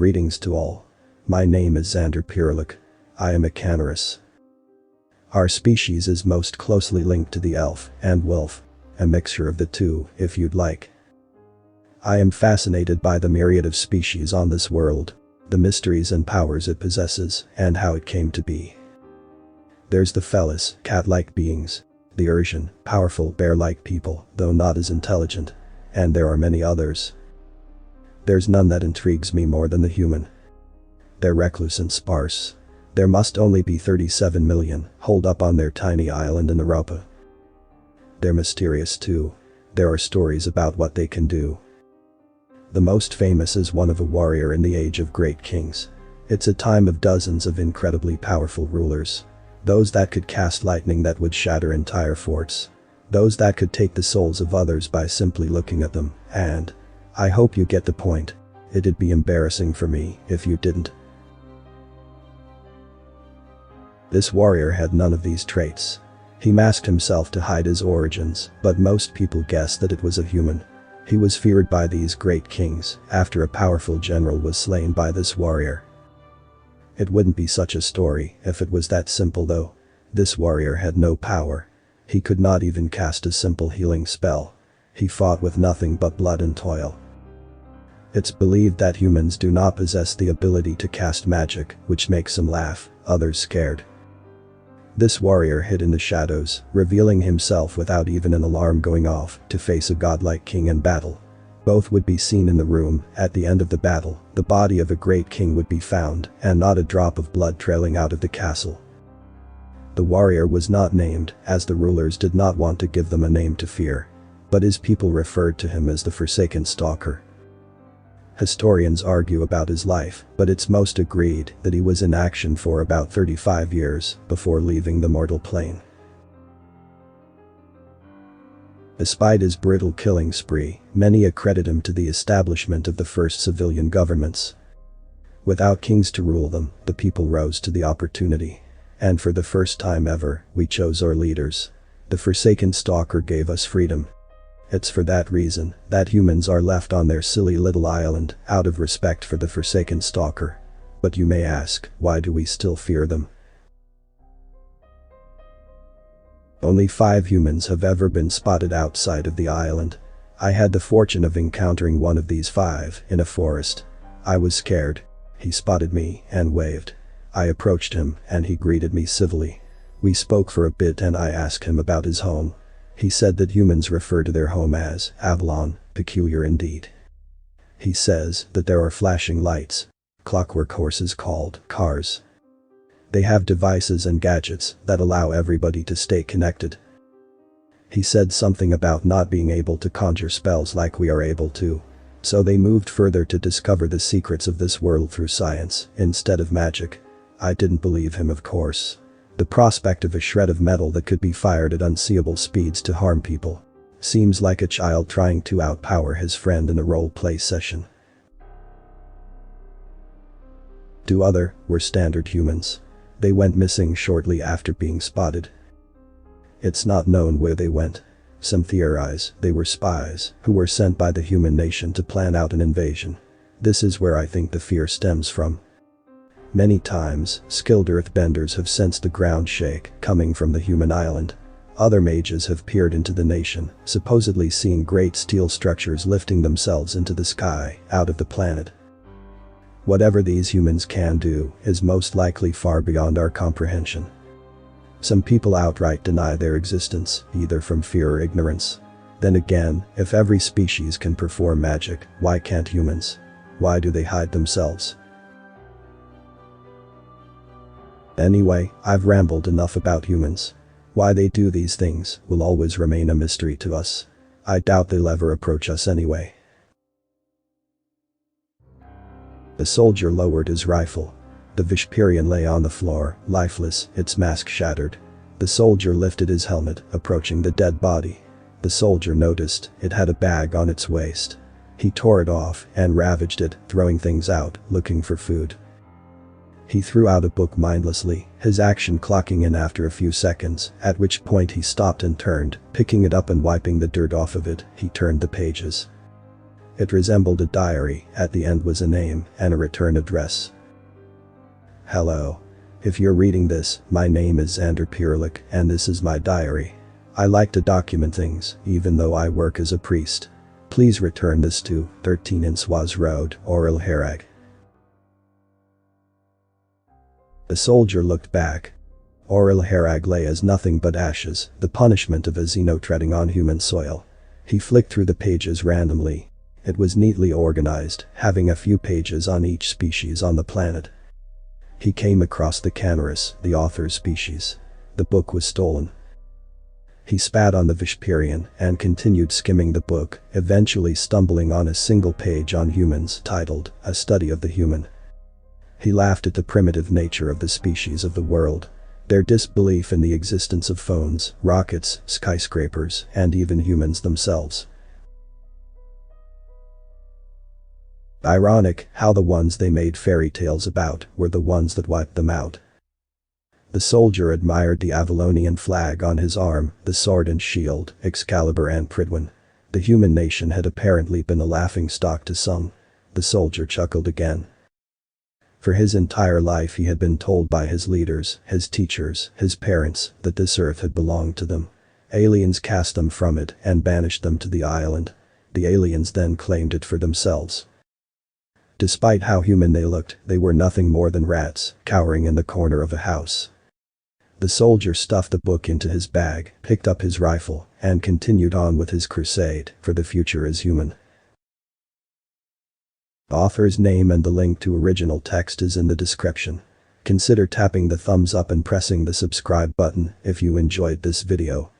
Greetings to all. My name is Xander Pyrlik. I am a Canarus. Our species is most closely linked to the elf and wolf, a mixture of the two, if you'd like. I am fascinated by the myriad of species on this world, the mysteries and powers it possesses, and how it came to be. There's the felis, cat-like beings, the Ursian, powerful bear-like people, though not as intelligent, and there are many others. There's none that intrigues me more than the human. They're recluse and sparse. There must only be 37 million, holed up on their tiny island in Europa. They're mysterious too. There are stories about what they can do. The most famous is one of a warrior in the age of great kings. It's a time of dozens of incredibly powerful rulers. Those that could cast lightning that would shatter entire forts. Those that could take the souls of others by simply looking at them, and I hope you get the point. It'd be embarrassing for me if you didn't. This warrior had none of these traits. He masked himself to hide his origins, but most people guessed that it was a human. He was feared by these great kings after a powerful general was slain by this warrior. It wouldn't be such a story if it was that simple though. This warrior had no power. He could not even cast a simple healing spell. He fought with nothing but blood and toil. It's believed that humans do not possess the ability to cast magic, which makes some laugh, others scared. This warrior hid in the shadows, revealing himself without even an alarm going off to face a godlike king in battle. Both would be seen in the room. At the end of the battle, the body of a great king would be found, and not a drop of blood trailing out of the castle. The warrior was not named, as the rulers did not want to give them a name to fear. But his people referred to him as the Forsaken Stalker. Historians argue about his life, but it's most agreed that he was in action for about 35 years before leaving the mortal plane. Despite his brutal killing spree, many accredit him to the establishment of the first civilian governments. Without kings to rule them, the people rose to the opportunity. And for the first time ever, we chose our leaders. The Forsaken Stalker gave us freedom. It's for that reason that humans are left on their silly little island out of respect for the Forsaken Stalker. But you may ask, why do we still fear them? Only 5 humans have ever been spotted outside of the island. I had the fortune of encountering one of these 5 in a forest. I was scared. He spotted me and waved. I approached him and he greeted me civilly. We spoke for a bit and I asked him about his home. He said that humans refer to their home as Avalon, peculiar indeed. He says that there are flashing lights, clockwork horses called cars. They have devices and gadgets that allow everybody to stay connected. He said something about not being able to conjure spells like we are able to. So they moved further to discover the secrets of this world through science instead of magic. I didn't believe him, of course. The prospect of a shred of metal that could be fired at unseeable speeds to harm people seems like a child trying to outpower his friend in a role-play session. 2 other were standard humans. They went missing shortly after being spotted. It's not known where they went. Some theorize they were spies who were sent by the human nation to plan out an invasion. This is where I think the fear stems from. Many times, skilled earthbenders have sensed the ground shake coming from the human island. Other mages have peered into the nation, supposedly seeing great steel structures lifting themselves into the sky out of the planet. Whatever these humans can do is most likely far beyond our comprehension. Some people outright deny their existence, either from fear or ignorance. Then again, if every species can perform magic, why can't humans? Why do they hide themselves? Anyway, I've rambled enough about humans. Why they do these things will always remain a mystery to us. I doubt they'll ever approach us anyway. The soldier lowered his rifle. The Vesperian lay on the floor, lifeless, its mask shattered. The soldier lifted his helmet, approaching the dead body. The soldier noticed it had a bag on its waist. He tore it off and ravaged it, throwing things out, looking for food. He threw out a book mindlessly, his action clocking in after a few seconds, at which point he stopped and turned, picking it up and wiping the dirt off of it. He turned the pages. It resembled a diary, at the end was a name and a return address. Hello. If you're reading this, my name is Xander Pierlik and this is my diary. I like to document things, even though I work as a priest. Please return this to 13 Inswas Road, Orl Harag. The soldier looked back. Orl Harag lay as nothing but ashes, the punishment of a Xeno treading on human soil. He flicked through the pages randomly. It was neatly organized, having a few pages on each species on the planet. He came across the Canarus, the author's species. The book was stolen. He spat on the Vesperian and continued skimming the book, eventually stumbling on a single page on humans titled, A Study of the Human. He laughed at the primitive nature of the species of the world. Their disbelief in the existence of phones, rockets, skyscrapers, and even humans themselves. Ironic how the ones they made fairy tales about were the ones that wiped them out. The soldier admired the Avalonian flag on his arm, the sword and shield, Excalibur and Pridwen. The human nation had apparently been a laughingstock to some. The soldier chuckled again. For his entire life he had been told by his leaders, his teachers, his parents, that this earth had belonged to them. Aliens cast them from it and banished them to the island. The aliens then claimed it for themselves. Despite how human they looked, they were nothing more than rats, cowering in the corner of a house. The soldier stuffed the book into his bag, picked up his rifle, and continued on with his crusade for the future as human. The author's name and the link to original text is in the description. Consider tapping the thumbs up and pressing the subscribe button if you enjoyed this video.